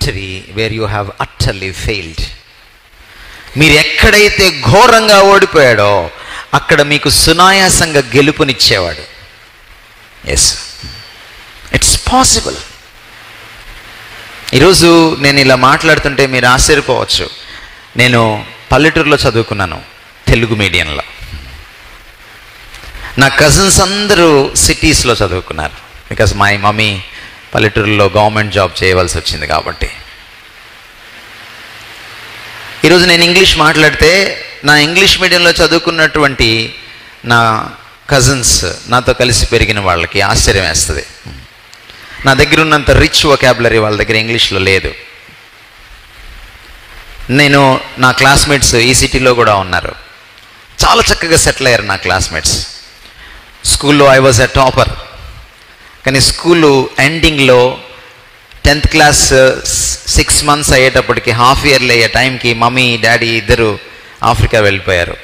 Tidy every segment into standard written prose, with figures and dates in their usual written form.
Victory where you have utterly failed. మీరు ఎక్కడైతే ఘోరంగా ఓడిపోయాడో అక్కడ మీకు సునాయాసంగా గెలుపునిచ్చేవాడు. Yes, it's possible. ఈరోజు నేను ఇలా మాట్లాడుతుంటే మీరు ఆశ్చర్యపోవచ్చు. నేను పల్లెటూరులో చదువుకున్నాను, తెలుగు మీడియంలో. నా కజిన్స్ అందరూ సిటీస్లో చదువుకున్నారు. బికాజ్ మై మమ్మీ పల్లెటూరులో గవర్నమెంట్ జాబ్ చేయవలసి వచ్చింది కాబట్టి. ఈరోజు నేను ఇంగ్లీష్ మాట్లాడితే నా ఇంగ్లీష్ మీడియంలో చదువుకున్నటువంటి నా కజిన్స్, నాతో కలిసి పెరిగిన వాళ్ళకి ఆశ్చర్యం వేస్తుంది. నా దగ్గర ఉన్నంత రిచ్ వొకాబులరీ వాళ్ళ దగ్గర ఇంగ్లీష్లో లేదు. నా క్లాస్మేట్స్ ఈ సిటీలో కూడా ఉన్నారు, చాలా చక్కగా సెటిల్ అయ్యారు నా క్లాస్మేట్స్. స్కూల్లో ఐ వాజ్ ఎ టాపర్. కానీ స్కూలు ఎండింగ్లో 10th క్లాస్ 6 months అయ్యేటప్పటికి, హాఫ్ ఇయర్లీ అయ్యే టైంకి మమ్మీ డాడీ ఇద్దరు ఆఫ్రికా వెళ్ళిపోయారు.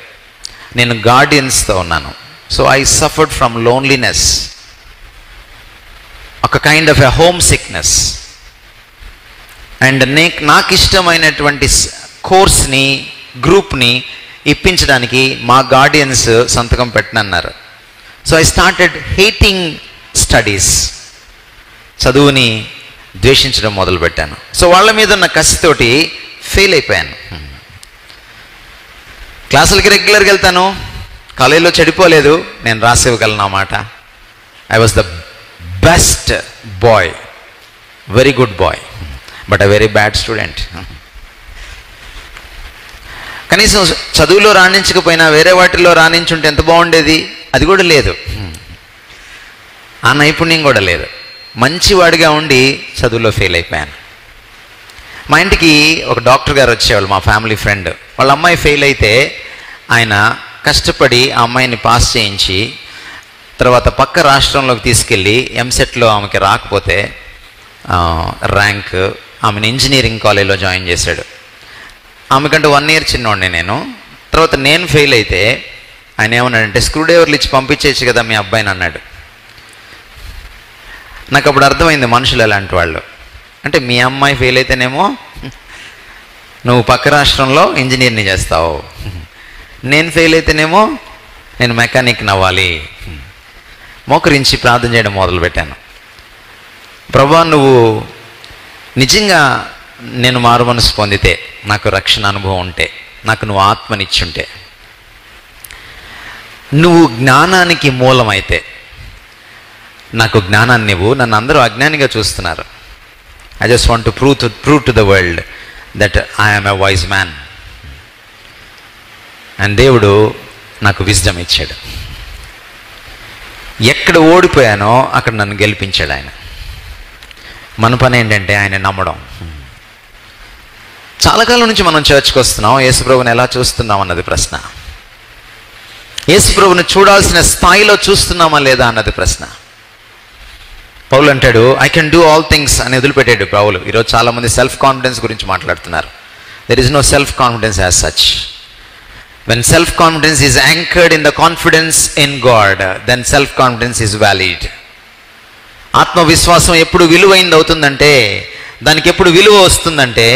నేను గార్డియన్స్తో ఉన్నాను. So I suffered from loneliness, ఒక kind of a homesickness. And నాకు ఇష్టమైనటువంటి కోర్స్ని, గ్రూప్ని ఇప్పించడానికి మా గార్డియన్స్ సంతకం పెట్టనన్నారు. So I started hating studies. చదువుని ద్వేషించడం మొదలుపెట్టాను. సో వాళ్ళ మీద ఉన్న కసితోటి ఫెయిల్ అయిపోయాను. క్లాసులకి రెగ్యులర్గా వెళ్తాను, కాలేజీలో చెడిపోలేదు, నేను రాసివ్వగలను అన్నమాట. I was the best boy, very good boy, but a very bad student. కనీసం చదువులో రాణించకపోయినా వేరే వాటిల్లో రాణించుంటే ఎంత బాగుండేది. అది కూడా లేదు, ఆ నైపుణ్యం కూడా లేదు. మంచివాడిగా ఉండి చదువులో ఫెయిల్ అయిపోయాను. మా ఇంటికి ఒక డాక్టర్ గారు వచ్చేవాళ్ళు, మా ఫ్యామిలీ ఫ్రెండ్. వాళ్ళ అమ్మాయి ఫెయిల్ అయితే ఆయన కష్టపడి ఆ అమ్మాయిని పాస్ చేయించి తర్వాత పక్క రాష్ట్రంలోకి తీసుకెళ్ళి ఎంసెట్లో ఆమెకి రాకపోతే ర్యాంక్, ఆమెను ఇంజనీరింగ్ కాలేజ్లో జాయిన్ చేశాడు. ఆమెకంటే 1 year చిన్నోడిని నేను. తర్వాత నేను ఫెయిల్ అయితే ఆయన ఏమన్నాడంటే, స్క్రూ డ్రైవర్లు ఇచ్చి పంపించేయచ్చు కదా మీ అబ్బాయిని అన్నాడు. నాకు అప్పుడు అర్థమైంది మనుషులు ఎలాంటి వాళ్ళు. అంటే మీ అమ్మాయి ఫెయిల్ అయితేనేమో నువ్వు పక్క రాష్ట్రంలో ఇంజనీర్ని చేస్తావు, నేను ఫెయిల్ అయితేనేమో నేను మెకానిక్ని అవ్వాలి. మోకరించి ప్రార్థన చేయడం మొదలుపెట్టాను. ప్రభువా, నువ్వు నిజంగా నేను మారు మనసు పొందితే, నాకు రక్షణ అనుభవం ఉంటే, నాకు నువ్వు ఆత్మనిచ్చుంటే, నువ్వు జ్ఞానానికి మూలమైతే నాకు జ్ఞానాన్ని ఇవ్వు. నన్ను అందరూ అజ్ఞానిగా చూస్తున్నారు. I just want to prove to the world that I am a wise man. And దేవుడు నాకు విజ్డమ్ ఇచ్చాడు. ఎక్కడ ఓడిపోయానో అక్కడ నన్ను గెలిపించాడు ఆయన. మన పని ఏంటంటే ఆయన నమ్మడం. చాలా కాలం నుంచి మనం చర్చ్కి వస్తున్నాం, యేసుప్రభుని ఎలా చూస్తున్నాం అన్నది ప్రశ్న. యేసుప్రభుని చూడాల్సిన స్థాయిలో చూస్తున్నామా లేదా అన్నది ప్రశ్న. పౌలు అంటాడు, I can do all things అని వదిలిపెట్టాడు పౌలు. ఈరోజు చాలామంది సెల్ఫ్ కాన్ఫిడెన్స్ గురించి మాట్లాడుతున్నారు. There is no self confidence as such. When self confidence is anchored in the confidence in God, then self confidence is valid. ఆత్మవిశ్వాసం ఎప్పుడు విలువైంది అవుతుందంటే, దానికి ఎప్పుడు విలువ వస్తుందంటే,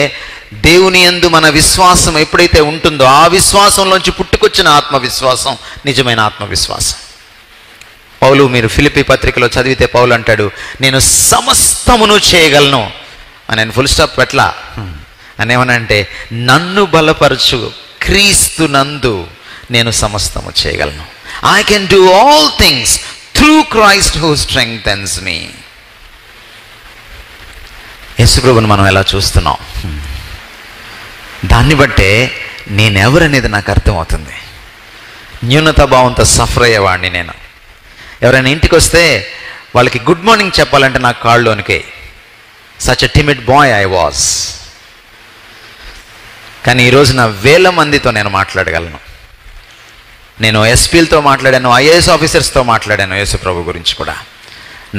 దేవుని యందు మన విశ్వాసం ఎప్పుడైతే ఉంటుందో ఆ విశ్వాసంలోంచి పుట్టుకొచ్చిన ఆత్మవిశ్వాసం నిజమైన ఆత్మవిశ్వాసం. పౌలు, మీరు ఫిలిప్పీ పత్రికలో చదివితే పౌలు అంటాడు, నేను సమస్తమును చేయగలను అని. నేను ఫుల్ స్టాప్ పెట్టలా అని ఏమనంటే, నన్ను బలపరచు క్రీస్తు నందు నేను సమస్తము చేయగలను. I can do all things through Christ who strengthens me. యేసుప్రభుని మనం ఎలా చూస్తున్నాం, దాన్ని బట్టే నేనెవరనేది నాకు అర్థమవుతుంది. న్యూనతాభావంతో సఫర్ అయ్యేవాడిని నేను. ఎవరైనా ఇంటికి వస్తే వాళ్ళకి గుడ్ మార్నింగ్ చెప్పాలంటే నాకు కాళ్ళలోనికే. Such a timid boy I was. కానీ ఈరోజు నా 1000 మందితో నేను మాట్లాడగలను. నేను ఎస్పీలతో మాట్లాడాను, ఐఏఎస్ ఆఫీసర్స్తో మాట్లాడాను యేసుప్రభు గురించి కూడా.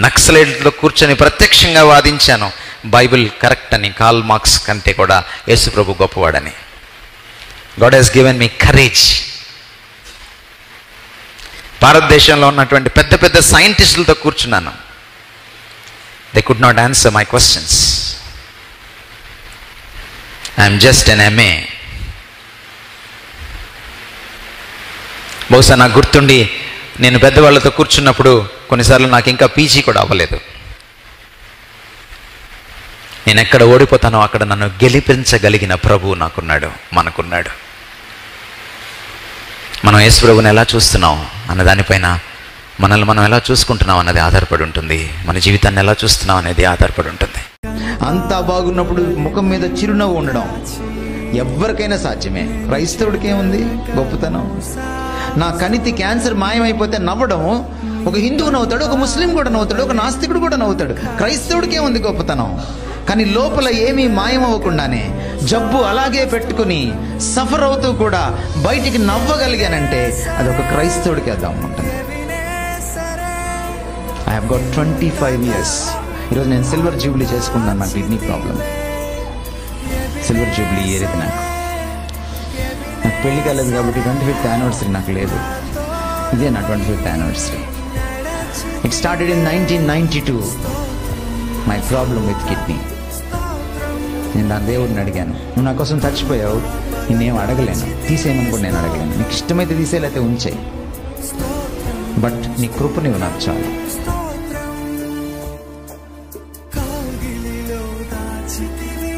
నక్సలైట్లతో కూర్చొని ప్రత్యక్షంగా వాదించాను బైబిల్ కరెక్ట్ అని, కార్ల్ మార్క్స్ కంటే కూడా యేసుప్రభు గొప్పవాడని. God he's given me courage. భారతదేశంలో ఉన్నటువంటి పెద్ద పెద్ద సైంటిస్టులతో కూర్చున్నాను. They could not answer my questions. I'm just an MA. బహుశా నాకు గుర్తుండి నేను పెద్దవాళ్ళతో కూర్చున్నప్పుడు కొన్నిసార్లు నాకు ఇంకా PG కూడా అవ్వలేదు. నేను ఎక్కడ ఓడిపోతానో అక్కడ నన్ను గెలిపించగలిగిన ప్రభువు నాకున్నాడు, మనకున్నాడు. మనం యేసు ప్రభువుని ఎలా చూస్తున్నాం అన్న దానిపైన మనల్ని మనం ఎలా చూసుకుంటున్నాం అన్నది ఆధారపడి ఉంటుంది. మన జీవితాన్ని ఎలా చూస్తున్నాం అనేది ఆధారపడి ఉంటుంది. అంతా బాగున్నప్పుడు ముఖం మీద చిరునవ్వు ఉండడం ఎవరికైనా సాధ్యమే. క్రైస్తవుడికి ఏముంది గొప్పతనం? నా కణితి క్యాన్సర్ మాయమైపోతే నవ్వడం ఒక హిందువు నవ్వుతాడు, ఒక ముస్లిం కూడా నవ్వుతాడు, ఒక నాస్తికుడు కూడా నవ్వుతాడు. క్రైస్తవుడికి ఏముంది గొప్పతనం? కానీ లోపల ఏమీ మాయమవ్వకుండానే జబ్బు అలాగే పెట్టుకుని సఫర్ అవుతూ కూడా బయటికి నవ్వగలిగానంటే అది ఒక క్రైస్తవుడికి అర్థం ఉంటుంది. I have got 25 years. ఈరోజు నేను సిల్వర్ జూబ్లీ చేసుకున్నాను. నాకు kidney problem. Silver Jubilee year ఇది. నాకు పెళ్లి కాలేదు కాబట్టి 25th anniversary నాకు లేదు. ఇదే నా 25th anniversary. It started in 1992. My problem with kidney. నేను నా దేవుడిని అడిగాను, నువ్వు నా కోసం చచ్చిపోయావు, నేనేం అడగలేను, తీసేయమని కూడా నేను అడగలేను. నీకు ఇష్టమైతే తీసేయలేకపోతే ఉంచేయి, బట్ నీ కృప నీవు నాకు చాలు. కౌగిలిలో దాచితివి